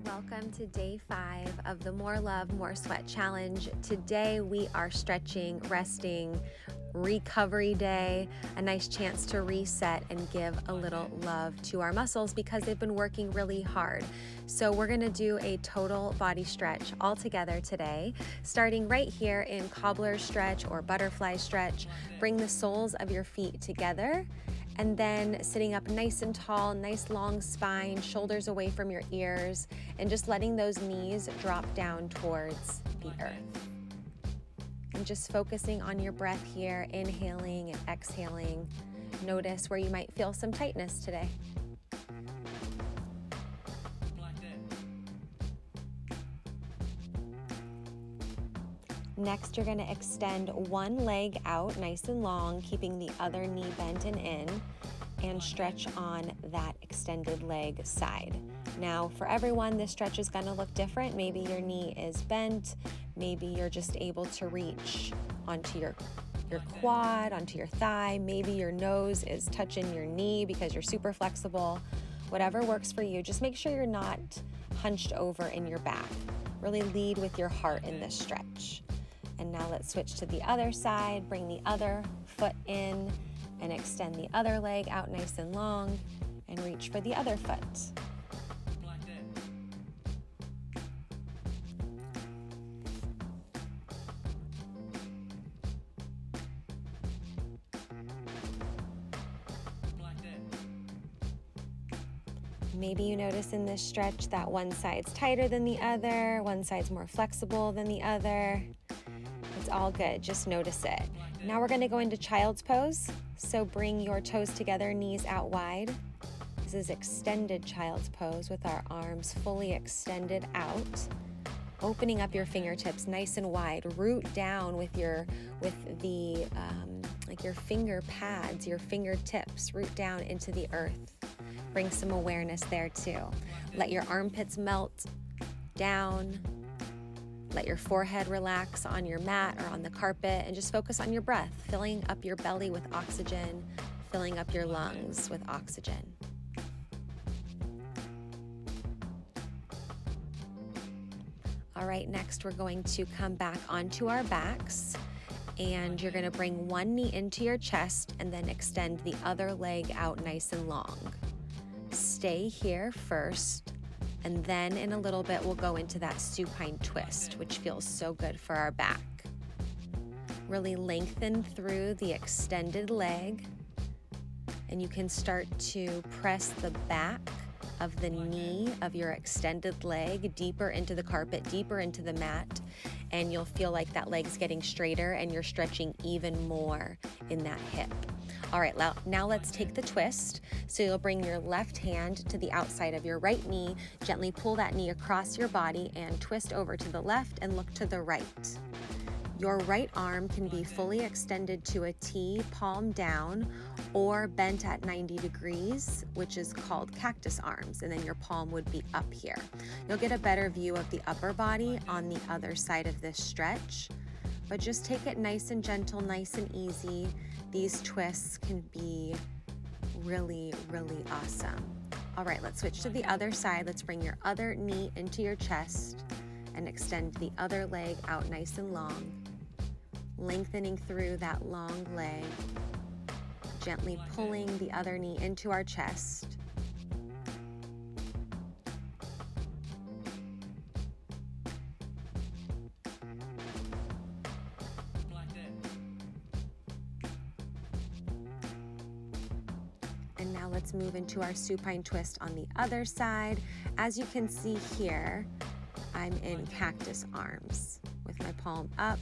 Welcome to day 5 of the More Love, More Sweat Challenge. Today we are stretching, resting, recovery day, a nice chance to reset and give a little love to our muscles because they've been working really hard. So we're going to do a total body stretch all together today, starting right here in cobbler stretch or butterfly stretch. Bring the soles of your feet together, and then sitting up nice and tall, nice long spine, shoulders away from your ears, and just letting those knees drop down towards the earth. And just focusing on your breath here, inhaling and exhaling. Notice where you might feel some tightness today. Next, you're going to extend one leg out nice and long, keeping the other knee bent and in, and stretch on that extended leg side. Now, for everyone, this stretch is going to look different. Maybe your knee is bent. Maybe you're just able to reach onto your quad, onto your thigh. Maybe your nose is touching your knee because you're super flexible. Whatever works for you, just make sure you're not hunched over in your back. Really lead with your heart in this stretch. And now let's switch to the other side. Bring the other foot in and extend the other leg out nice and long and reach for the other foot. Maybe you notice in this stretch that one side's tighter than the other, one side's more flexible than the other. It's all good, just notice it. Now we're going to go into child's pose. So bring your toes together, knees out wide. This is extended child's pose with our arms fully extended out. Opening up your fingertips nice and wide. Root down with your finger pads, your fingertips. Root down into the earth. Bring some awareness there too. Let your armpits melt down. Let your forehead relax on your mat or on the carpet, and just focus on your breath, filling up your belly with oxygen, filling up your lungs with oxygen. All right, next we're going to come back onto our backs, and you're going to bring one knee into your chest and then extend the other leg out nice and long. Stay here first, and then in a little bit we'll go into that supine twist, which feels so good for our back. Really lengthen through the extended leg, and you can start to press the back of the knee of your extended leg deeper into the carpet, deeper into the mat, and you'll feel like that leg's getting straighter and you're stretching even more in that hip. All right, now let's take the twist. So you'll bring your left hand to the outside of your right knee, gently pull that knee across your body and twist over to the left and look to the right. Your right arm can be fully extended to a T, palm down, or bent at 90 degrees, which is called cactus arms, and then your palm would be up here. You'll get a better view of the upper body on the other side of this stretch, but just take it nice and gentle, nice and easy. These twists can be really, really awesome. All right, let's switch to the other side. Let's bring your other knee into your chest and extend the other leg out nice and long, lengthening through that long leg, gently pulling the other knee into our chest. And now let's move into our supine twist on the other side. As you can see here, I'm in cactus arms with my palm up,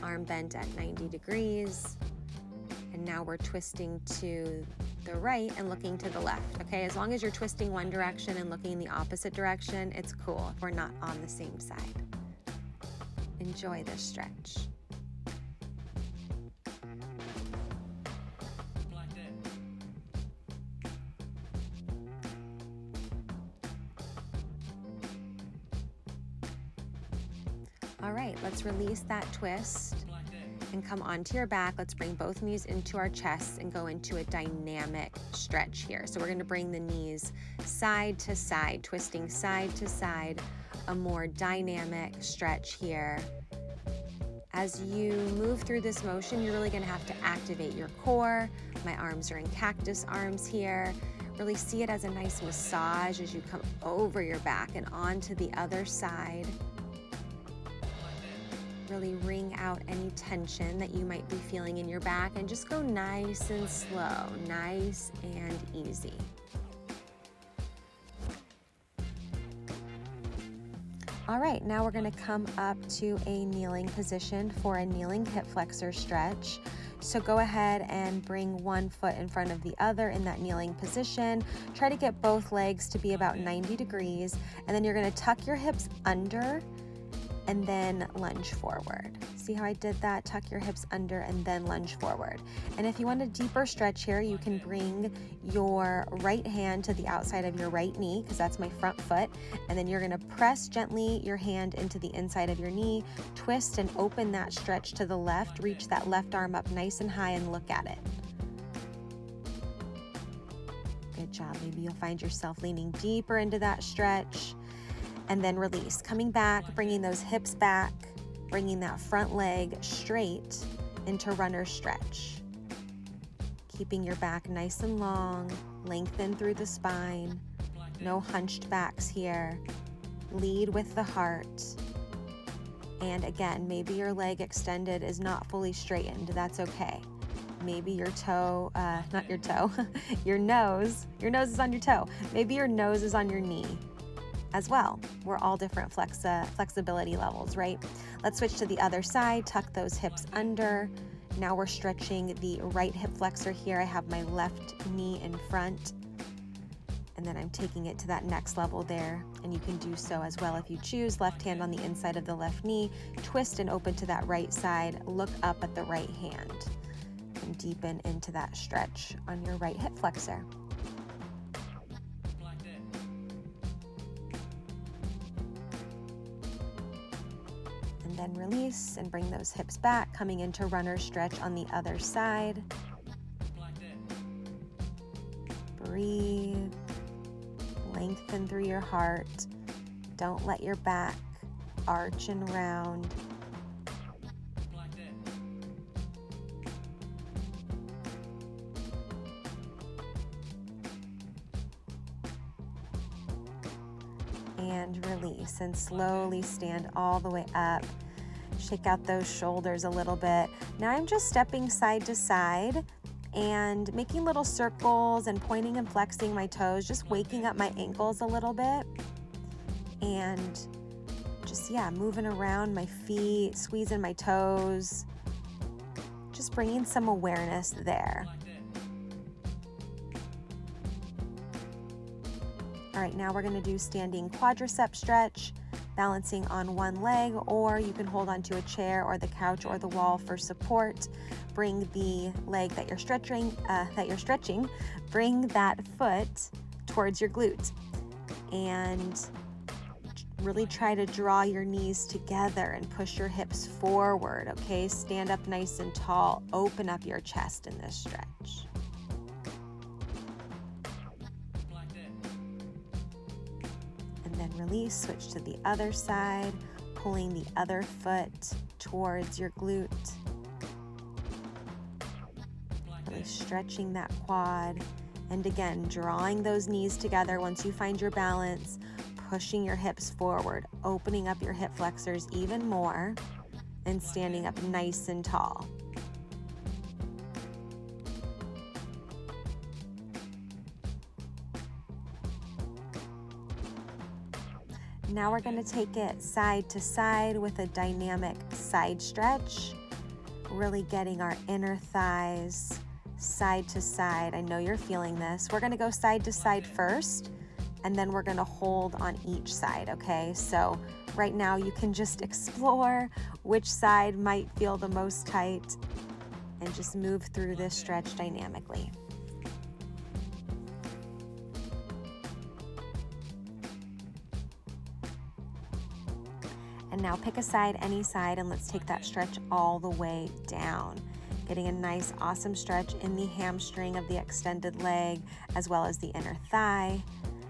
arm bent at 90 degrees. And now we're twisting to the right and looking to the left, okay? As long as you're twisting one direction and looking in the opposite direction, it's cool if we're not on the same side. Enjoy this stretch. All right, let's release that twist and come onto your back. Let's bring both knees into our chests and go into a dynamic stretch here. So we're going to bring the knees side to side, twisting side to side, a more dynamic stretch here. As you move through this motion, you're really going to have to activate your core. My arms are in cactus arms here. Really see it as a nice massage as you come over your back and onto the other side. Really wring out any tension that you might be feeling in your back and just go nice and slow, nice and easy. All right, now we're going to come up to a kneeling position for a kneeling hip flexor stretch. So go ahead and bring one foot in front of the other in that kneeling position. Try to get both legs to be about 90 degrees, and then you're going to tuck your hips under and then lunge forward. See how I did that? Tuck your hips under and then lunge forward. And if you want a deeper stretch here, you can bring your right hand to the outside of your right knee, because that's my front foot, and then you're going to press gently your hand into the inside of your knee, twist and open that stretch to the left, reach that left arm up nice and high and look at it. Good job. Maybe you'll find yourself leaning deeper into that stretch. And then release, coming back, bringing those hips back, bringing that front leg straight into runner stretch. Keeping your back nice and long, lengthen through the spine, no hunched backs here. Lead with the heart. And again, maybe your leg extended is not fully straightened. That's okay. Maybe your toe, not your toe, your nose is on your toe. Maybe your nose is on your knee as well. We're all different flexibility levels, right? Let's switch to the other side, tuck those hips under. Now we're stretching the right hip flexor here. I have my left knee in front, and then I'm taking it to that next level there, and you can do so as well if you choose. Left hand on the inside of the left knee, twist and open to that right side, look up at the right hand, and deepen into that stretch on your right hip flexor. Then release and bring those hips back, coming into runner stretch on the other side. Breathe, lengthen through your heart. Don't let your back arch and round. And release, and slowly stand all the way up. Shake out those shoulders a little bit. Now I'm just stepping side to side and making little circles and pointing and flexing my toes, just waking up my ankles a little bit. And just, yeah, moving around my feet, squeezing my toes, just bringing some awareness there. All right, now we're going to do standing quadricep stretch, balancing on one leg, or you can hold onto a chair or the couch or the wall for support. Bring the leg that you're stretching, bring that foot towards your glute, and really try to draw your knees together and push your hips forward, okay? Stand up nice and tall, open up your chest in this stretch. Then release, switch to the other side, pulling the other foot towards your glute. Really stretching that quad. And again, drawing those knees together once you find your balance, pushing your hips forward, opening up your hip flexors even more, and standing up nice and tall. Now we're going to take it side to side with a dynamic side stretch, really getting our inner thighs side to side. I know you're feeling this. We're going to go side to side first, and then we're going to hold on each side, okay? So right now you can just explore which side might feel the most tight and just move through this stretch dynamically. And now pick a side, any side, and let's take that stretch all the way down. Getting a nice, awesome stretch in the hamstring of the extended leg, as well as the inner thigh.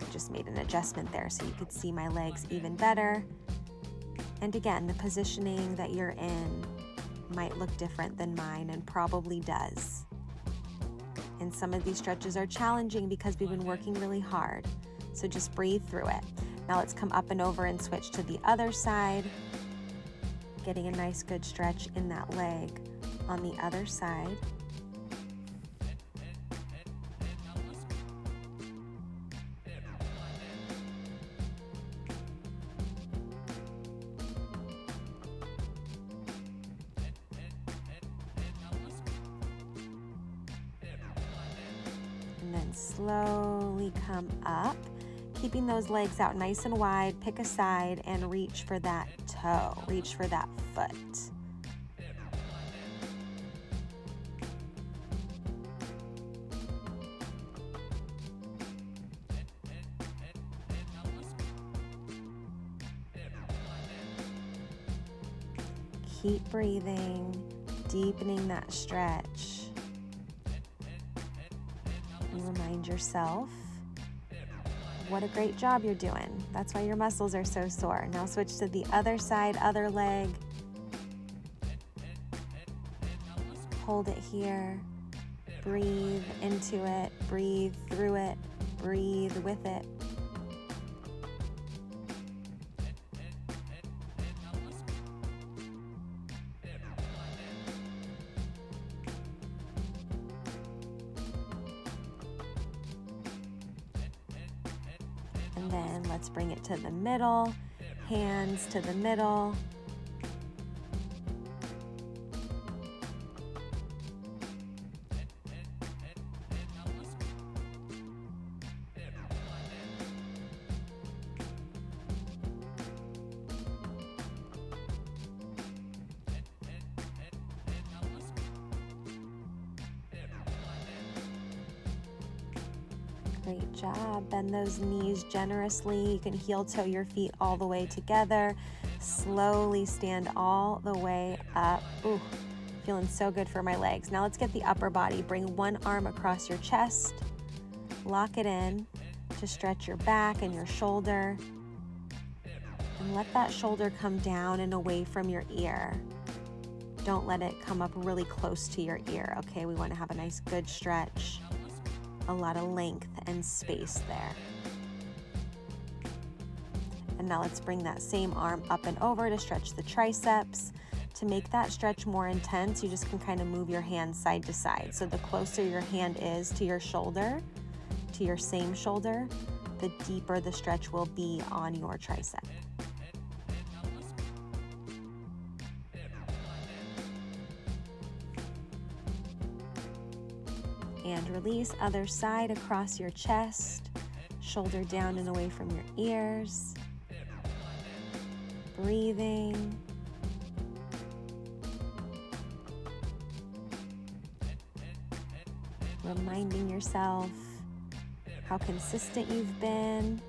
I just made an adjustment there so you could see my legs even better. And again, the positioning that you're in might look different than mine, and probably does. And some of these stretches are challenging because we've been working really hard. So just breathe through it. Now let's come up and over and switch to the other side. Getting a nice good stretch in that leg on the other side. And then slowly come up, keeping those legs out nice and wide. Pick a side and reach for that toe, reach for that foot. Keep breathing, deepening that stretch. And remind yourself what a great job you're doing. That's why your muscles are so sore. Now switch to the other side, other leg. Hold it here. Breathe into it, breathe through it, breathe with it. And then let's bring it to the middle, hands to the middle. Great job. Bend those knees generously. You can heel toe your feet all the way together. Slowly stand all the way up. Ooh, feeling so good for my legs. Now let's get the upper body. Bring one arm across your chest. Lock it in to stretch your back and your shoulder. And let that shoulder come down and away from your ear. Don't let it come up really close to your ear, okay? We want to have a nice good stretch. A lot of length and space there. And now let's bring that same arm up and over to stretch the triceps. To make that stretch more intense, you just can kind of move your hand side to side. So the closer your hand is to your shoulder, to your same shoulder, the deeper the stretch will be on your tricep. And release, other side across your chest, shoulder down and away from your ears. Breathing. Reminding yourself how consistent you've been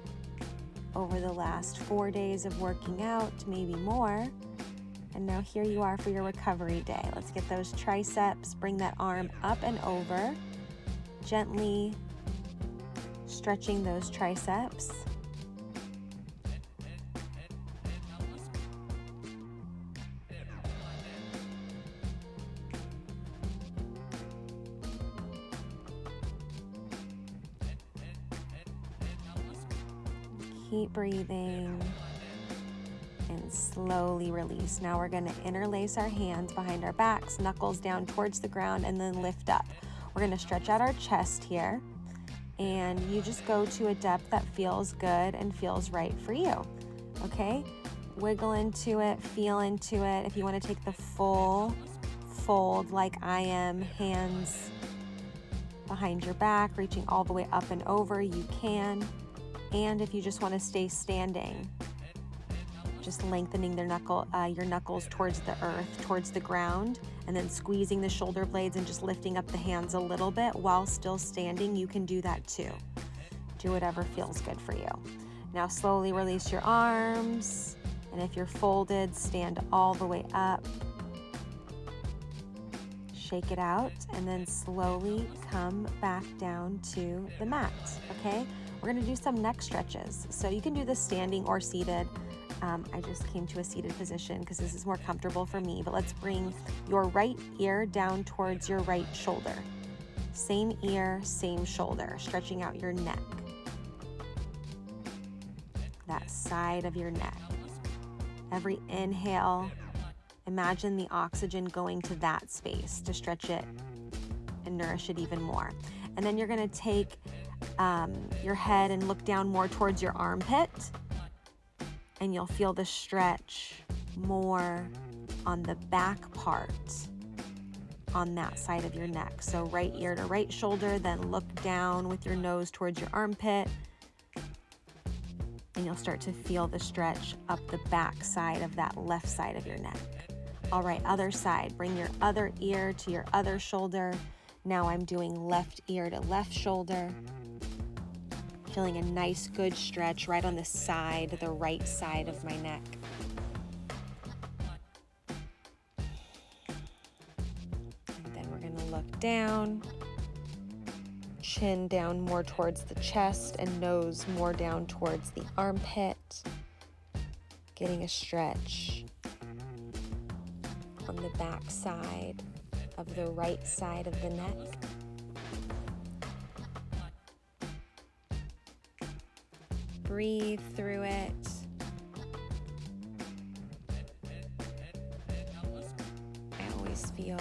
over the last 4 days of working out, maybe more. And now here you are for your recovery day. Let's get those triceps, bring that arm up and over. Gently stretching those triceps. Keep breathing and slowly release. Now we're going to interlace our hands behind our backs, knuckles down towards the ground, and then lift up. We're going to stretch out our chest here, and you just go to a depth that feels good and feels right for you, okay? Wiggle into it, feel into it. If you want to take the full fold like I am, hands behind your back, reaching all the way up and over, you can. And if you just want to stay standing, just lengthening your knuckles towards the earth, towards the ground, and then squeezing the shoulder blades and just lifting up the hands a little bit while still standing, you can do that too. Do whatever feels good for you. Now slowly release your arms And if you're folded, stand all the way up. Shake it out, and then slowly come back down to the mat, okay? We're gonna do some neck stretches. So you can do this standing or seated. I just came to a seated position because this is more comfortable for me, but let's bring your right ear down towards your right shoulder. Same ear, same shoulder, stretching out your neck. That side of your neck. Every inhale, imagine the oxygen going to that space to stretch it and nourish it even more. And then you're gonna take your head and look down more towards your armpit, and you'll feel the stretch more on the back part on that side of your neck. So right ear to right shoulder, then look down with your nose towards your armpit, and you'll start to feel the stretch up the back side of that left side of your neck. All right, other side. Bring your other ear to your other shoulder. Now I'm doing left ear to left shoulder. Feeling a nice, good stretch right on the side, the right side of my neck. And then we're gonna look down, chin down more towards the chest and nose more down towards the armpit. Getting a stretch on the back side of the right side of the neck. Breathe through it. I always feel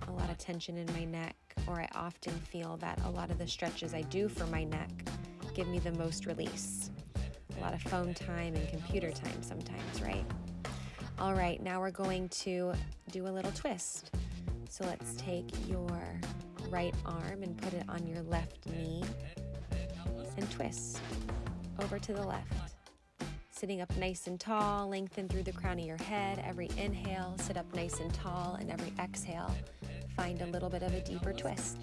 a lot of tension in my neck, or I often feel that a lot of the stretches I do for my neck give me the most release. A lot of phone time and computer time sometimes, right? All right, now we're going to do a little twist. So let's take your right arm and put it on your left knee and twist over to the left. Sitting up nice and tall, lengthen through the crown of your head. Every inhale, sit up nice and tall, and every exhale, find a little bit of a deeper twist.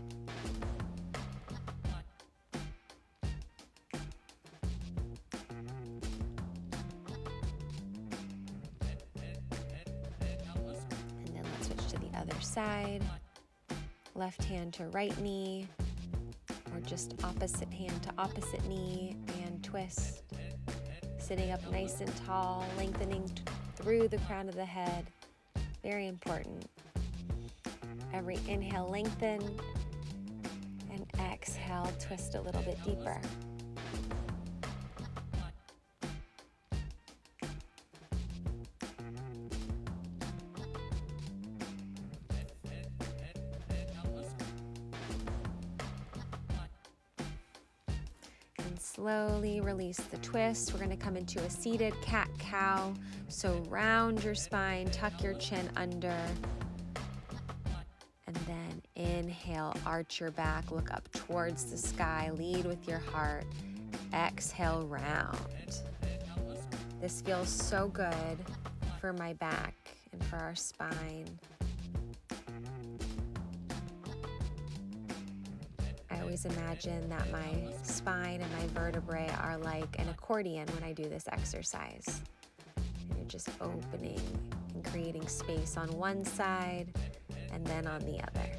And then let's switch to the other side. Left hand to right knee, or just opposite hand to opposite knee, and twist. Sitting up nice and tall, lengthening through the crown of the head. Very important. Every inhale, lengthen, and exhale, twist a little bit deeper. Slowly release the twist. We're going to come into a seated cat-cow. So round your spine, tuck your chin under, and then inhale, arch your back, look up towards the sky, lead with your heart. Exhale, round. This feels so good for my back and for our spine. I always imagine that my spine and my vertebrae are like an accordion when I do this exercise. And you're just opening and creating space on one side and then on the other.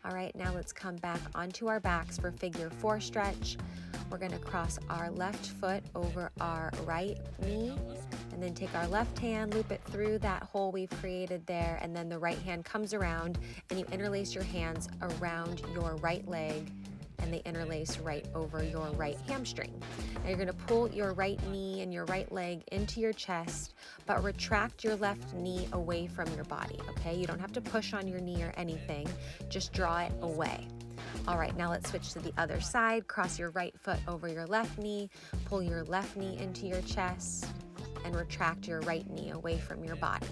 All right, now let's come back onto our backs for figure 4 stretch. We're gonna cross our left foot over our right knee, and then take our left hand, loop it through that hole we've created there, and then the right hand comes around and you interlace your hands around your right leg, and they interlace right over your right hamstring. Now you're gonna pull your right knee and your right leg into your chest, but retract your left knee away from your body, okay? You don't have to push on your knee or anything, just draw it away. All right, now let's switch to the other side. Cross your right foot over your left knee, pull your left knee into your chest, and retract your right knee away from your body.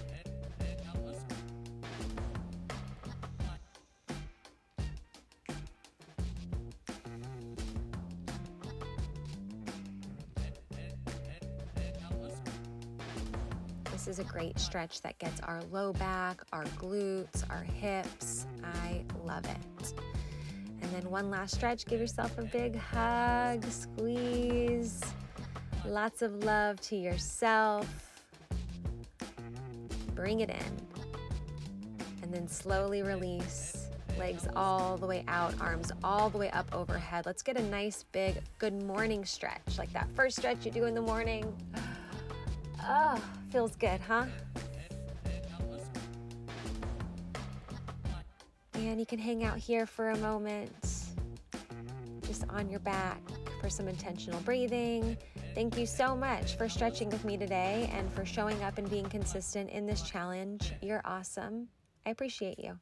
This is a great stretch that gets our low back, our glutes, our hips. I love it. And then one last stretch, give yourself a big hug, squeeze. Lots of love to yourself. Bring it in. And then slowly release. Legs all the way out, arms all the way up overhead. Let's get a nice big good morning stretch, like that first stretch you do in the morning. Oh, feels good, huh? And you can hang out here for a moment, just on your back for some intentional breathing. Thank you so much for stretching with me today and for showing up and being consistent in this challenge. You're awesome. I appreciate you.